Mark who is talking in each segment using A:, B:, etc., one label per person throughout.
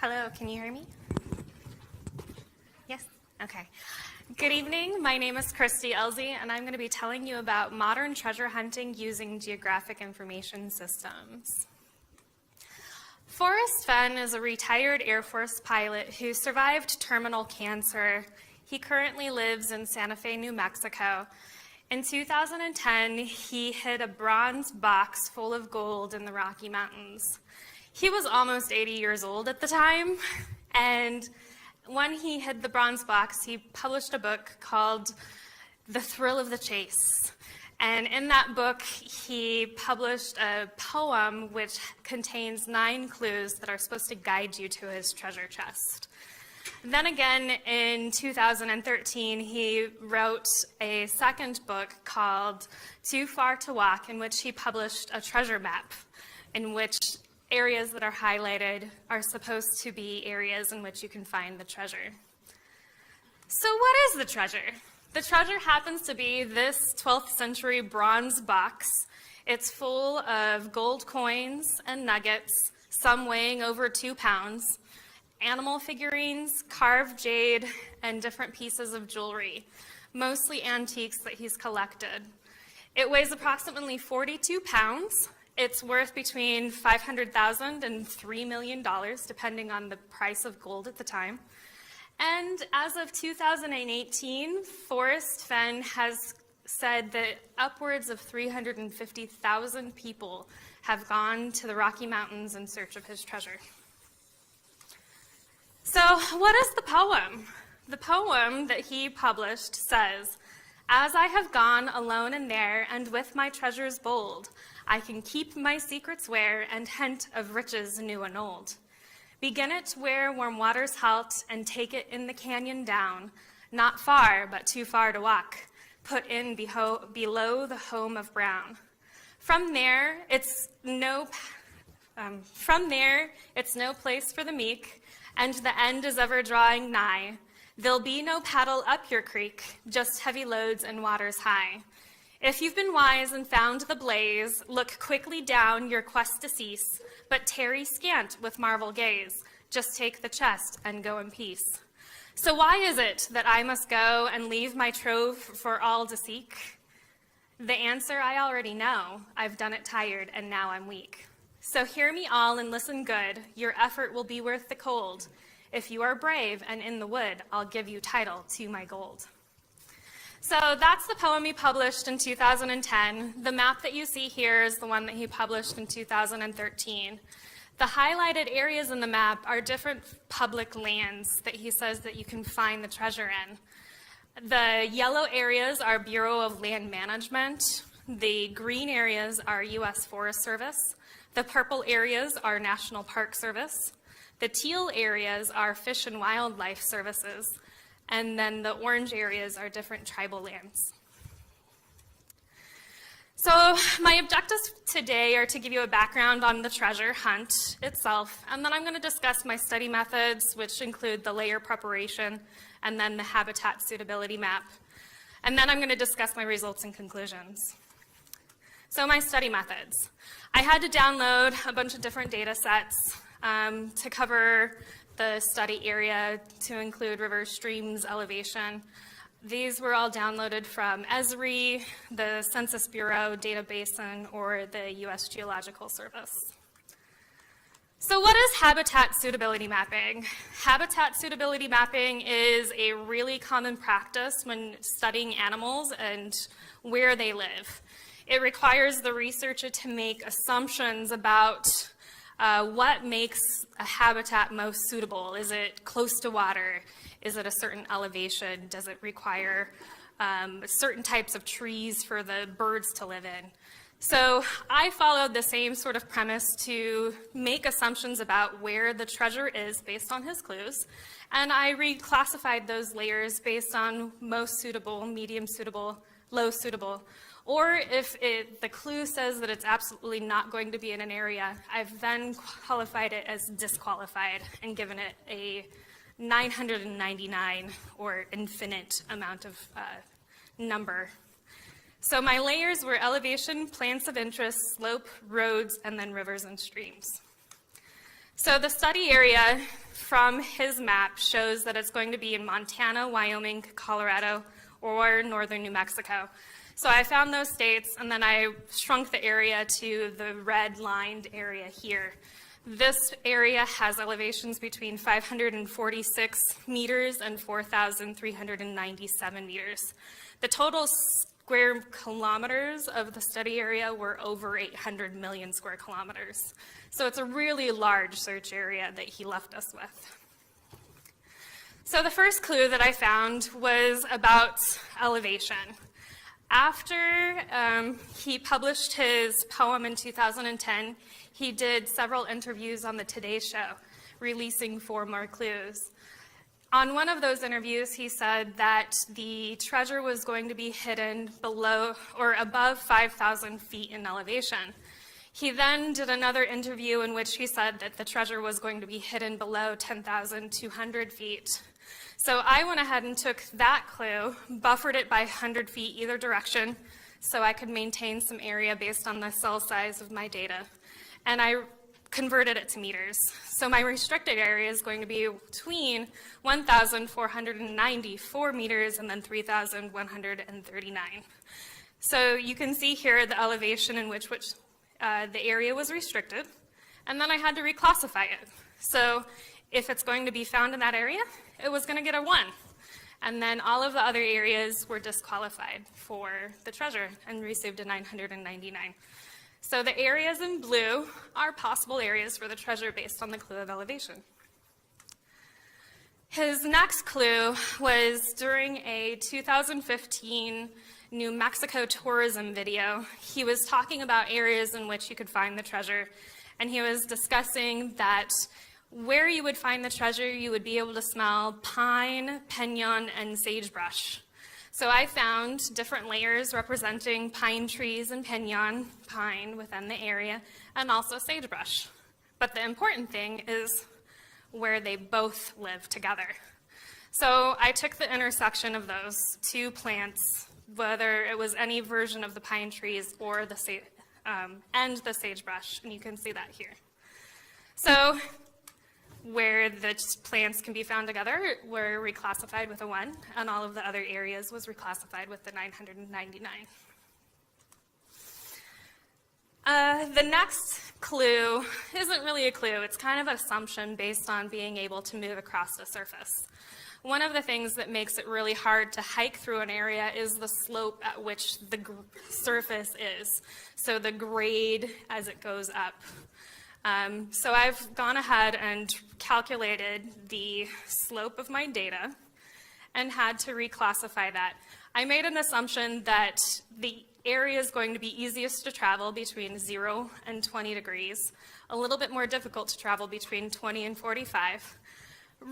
A: Hello, can you hear me? Yes? Okay. Good evening. My name is Christy Elzey, and I'm going to be telling you about modern treasure hunting using geographic information systems. Forrest Fenn is a retired Air Force pilot who survived terminal cancer. He currently lives in Santa Fe, New Mexico. In 2010, he hid a bronze box full of gold in the Rocky Mountains. He was almost 80 years old at the time, and when he hid the bronze box, he published a book called The Thrill of the Chase. And in that book, he published a poem which contains 9 clues that are supposed to guide you to his treasure chest. Then again, in 2013, he wrote a second book called Too Far to Walk, in which he published a treasure map, in which areas that are highlighted are supposed to be areas in which you can find the treasure. So what is the treasure? The treasure happens to be this 12th century bronze box. It's full of gold coins and nuggets, some weighing over 2 pounds, animal figurines, carved jade, and different pieces of jewelry, mostly antiques that he's collected. It weighs approximately 42 pounds. It's worth between $500,000 and $3 million, depending on the price of gold at the time. And as of 2018, Forrest Fenn has said that upwards of 350,000 people have gone to the Rocky Mountains in search of his treasure. So what is the poem? The poem that he published says, "As I have gone alone in there, and with my treasures bold, I can keep my secrets where, and hint of riches new and old. Begin it where warm waters halt, and take it in the canyon down, not far, but too far to walk, put in below the home of Brown. From there, it's no place for the meek, and the end is ever drawing nigh. There'll be no paddle up your creek, just heavy loads and waters high. If you've been wise and found the blaze, look quickly down your quest to cease, but tarry scant with marvel gaze. Just take the chest and go in peace. So why is it that I must go and leave my trove for all to seek? The answer I already know. I've done it tired, and now I'm weak. So hear me all and listen good. Your effort will be worth the cold. If you are brave and in the wood, I'll give you title to my gold." So that's the poem he published in 2010. The map that you see here is the one that he published in 2013. The highlighted areas in the map are different public lands that he says that you can find the treasure in. The yellow areas are Bureau of Land Management. The green areas are U.S. Forest Service. The purple areas are National Park Service. The teal areas are Fish and Wildlife Services. And then the orange areas are different tribal lands. So my objectives today are to give you a background on the treasure hunt itself, and then I'm going to discuss my study methods, which include the layer preparation and then the habitat suitability map. And then I'm going to discuss my results and conclusions. So my study methods. I had to download a bunch of different data sets to cover the study area, to include rivers, streams, elevation. These were all downloaded from Esri, the Census Bureau, Data Basin, or the U.S. Geological Service. So what is habitat suitability mapping? Habitat suitability mapping is a really common practice when studying animals and where they live. It requires the researcher to make assumptions about what makes a habitat most suitable. Is it close to water? Is it a certain elevation? Does it require certain types of trees for the birds to live in? So I followed the same sort of premise to make assumptions about where the treasure is based on his clues, and I reclassified those layers based on most suitable, medium suitable, low suitable. Or if the clue says that it's absolutely not going to be in an area, I've then qualified it as disqualified and given it a 999 or infinite amount of number. So my layers were elevation, plants of interest, slope, roads, and then rivers and streams. So the study area from his map shows that it's going to be in Montana, Wyoming, Colorado, or northern New Mexico. So I found those states, and then I shrunk the area to the red-lined area here. This area has elevations between 546 meters and 4,397 meters. The total square kilometers of the study area were over 800 million square kilometers. So it's a really large search area that he left us with. So the first clue that I found was about elevation. After he published his poem in 2010, he did several interviews on the Today Show, releasing 4 more clues. On one of those interviews, he said that the treasure was going to be hidden below or above 5,000 feet in elevation. He then did another interview in which he said that the treasure was going to be hidden below 10,200 feet. So I went ahead and took that clue, buffered it by 100 feet either direction, so I could maintain some area based on the cell size of my data. And I converted it to meters. So my restricted area is going to be between 1,494 meters and then 3,139. So you can see here the elevation in which the area was restricted, and then I had to reclassify it. So if it's going to be found in that area, it was going to get a 1. And then all of the other areas were disqualified for the treasure and received a 999. So the areas in blue are possible areas for the treasure based on the clue of elevation. His next clue was during a 2015 New Mexico tourism video. He was talking about areas in which you could find the treasure, and he was discussing that where you would find the treasure, you would be able to smell pine, pinyon, and sagebrush. So I found different layers representing pine trees and pinyon, pine within the area, and also sagebrush. But the important thing is where they both live together. So I took the intersection of those 2 plants, whether it was any version of the pine trees or the sagebrush, and you can see that here. So where the plants can be found together were reclassified with a 1, and all of the other areas was reclassified with the 999. The next clue isn't really a clue. It's kind of an assumption based on being able to move across the surface. One of the things that makes it really hard to hike through an area is the slope at which the surface is, so the grade as it goes up. So I've gone ahead and calculated the slope of my data and had to reclassify that. I made an assumption that the area is going to be easiest to travel between 0 and 20 degrees, a little bit more difficult to travel between 20 and 45,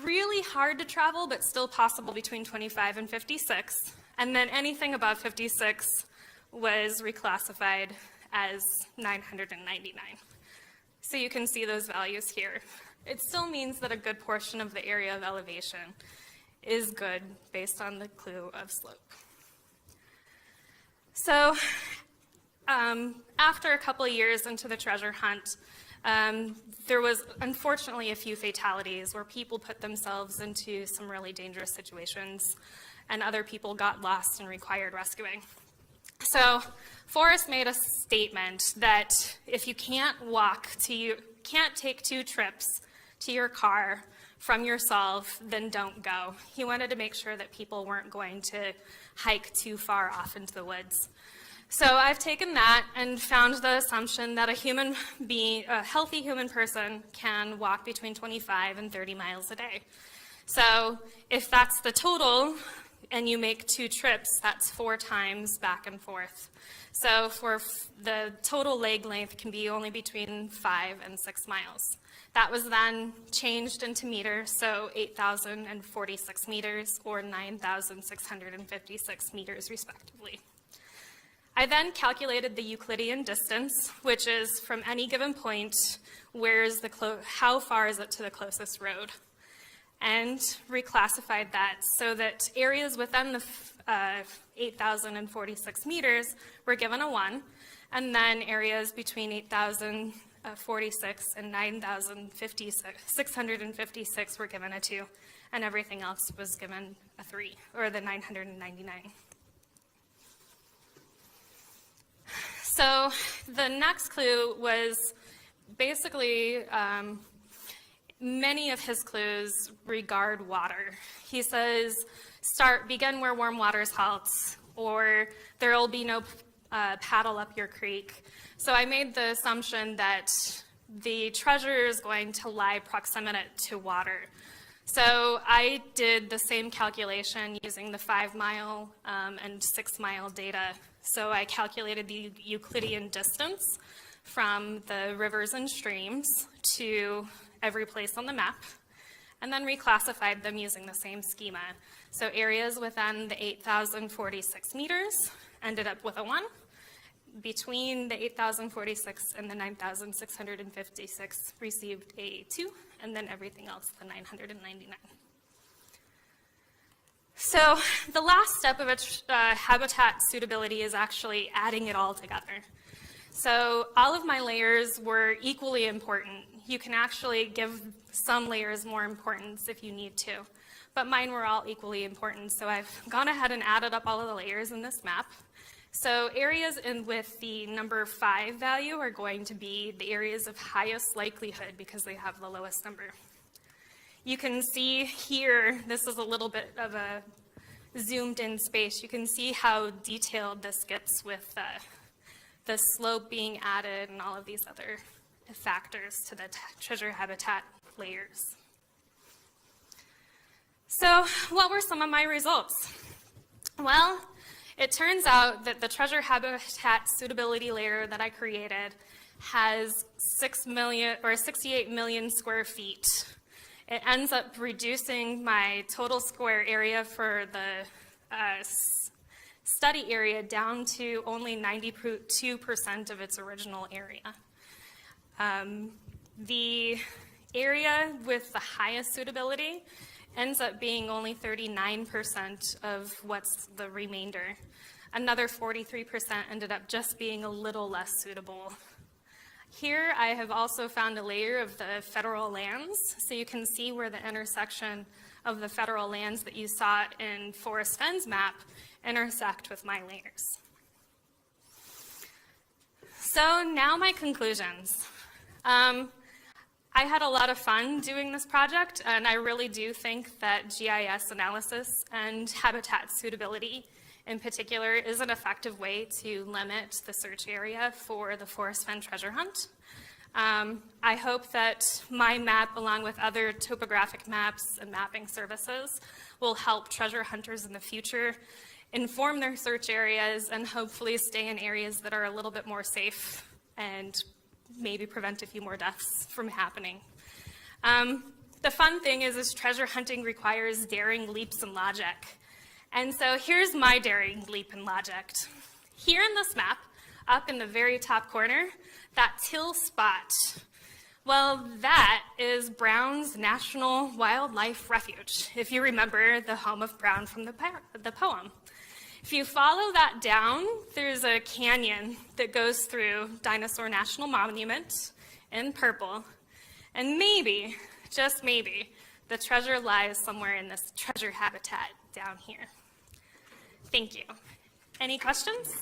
A: really hard to travel but still possible between 25 and 56, and then anything above 56 was reclassified as 999. So you can see those values here. It still means that a good portion of the area of elevation is good based on the clue of slope. So after a couple of years into the treasure hunt, there was unfortunately a few fatalities where people put themselves into some really dangerous situations and other people got lost and required rescuing. So Forrest made a statement that if you can't take 2 trips to your car from yourself, then don't go. He wanted to make sure that people weren't going to hike too far off into the woods. So I've taken that and found the assumption that a healthy human person can walk between 25 and 30 miles a day. So if that's the total, and you make 2 trips, that's 4 times back and forth. So for the total leg length can be only between 5 and 6 miles. That was then changed into meters, so 8,046 meters or 9,656 meters respectively. I then calculated the Euclidean distance, which is from any given point, how far is it to the closest road, and reclassified that so that areas within the 8,046 meters were given a 1, and then areas between 46 and 9,656 were given a 2, and everything else was given a 3, or the 999. So the next clue was basically many of his clues regard water. He says, begin where warm waters halt, or there will be no paddle up your creek. So I made the assumption that the treasure is going to lie proximate to water. So I did the same calculation using the 5-mile and 6-mile data. So I calculated the Euclidean distance from the rivers and streams to every place on the map, and then reclassified them using the same schema. So areas within the 8,046 meters ended up with a 1. Between the 8,046 and the 9,656 received a 2, and then everything else, the 999. So the last step of habitat suitability is actually adding it all together. So all of my layers were equally important. You can actually give some layers more importance if you need to, but mine were all equally important. So I've gone ahead and added up all of the layers in this map. So areas with the number 5 value are going to be the areas of highest likelihood because they have the lowest number. You can see here, this is a little bit of a zoomed in space. You can see how detailed this gets with the slope being added and all of these other factors to the treasure habitat layers. So what were some of my results? Well, it turns out that the treasure habitat suitability layer that I created has 68 million square feet. It ends up reducing my total square area for the study area down to only 92% of its original area. The area with the highest suitability ends up being only 39% of what's the remainder. Another 43% ended up just being a little less suitable. Here I have also found a layer of the federal lands, so you can see where the intersection of the federal lands that you saw in Forrest Fenn's map intersect with my layers. So now my conclusions. I had a lot of fun doing this project, and I really do think that GIS analysis and habitat suitability in particular is an effective way to limit the search area for the Forrest Fenn treasure hunt. I hope that my map, along with other topographic maps and mapping services, will help treasure hunters in the future inform their search areas and hopefully stay in areas that are a little bit more safe and maybe prevent a few more deaths from happening. The fun thing is treasure hunting requires daring leaps in logic. And so here's my daring leap in logic. Here in this map, up in the very top corner, that teal spot, well, that is Brown's National Wildlife Refuge, if you remember the home of Brown from the poem. If you follow that down, there's a canyon that goes through Dinosaur National Monument in purple, and maybe, just maybe, the treasure lies somewhere in this treasure habitat down here. Thank you. Any questions?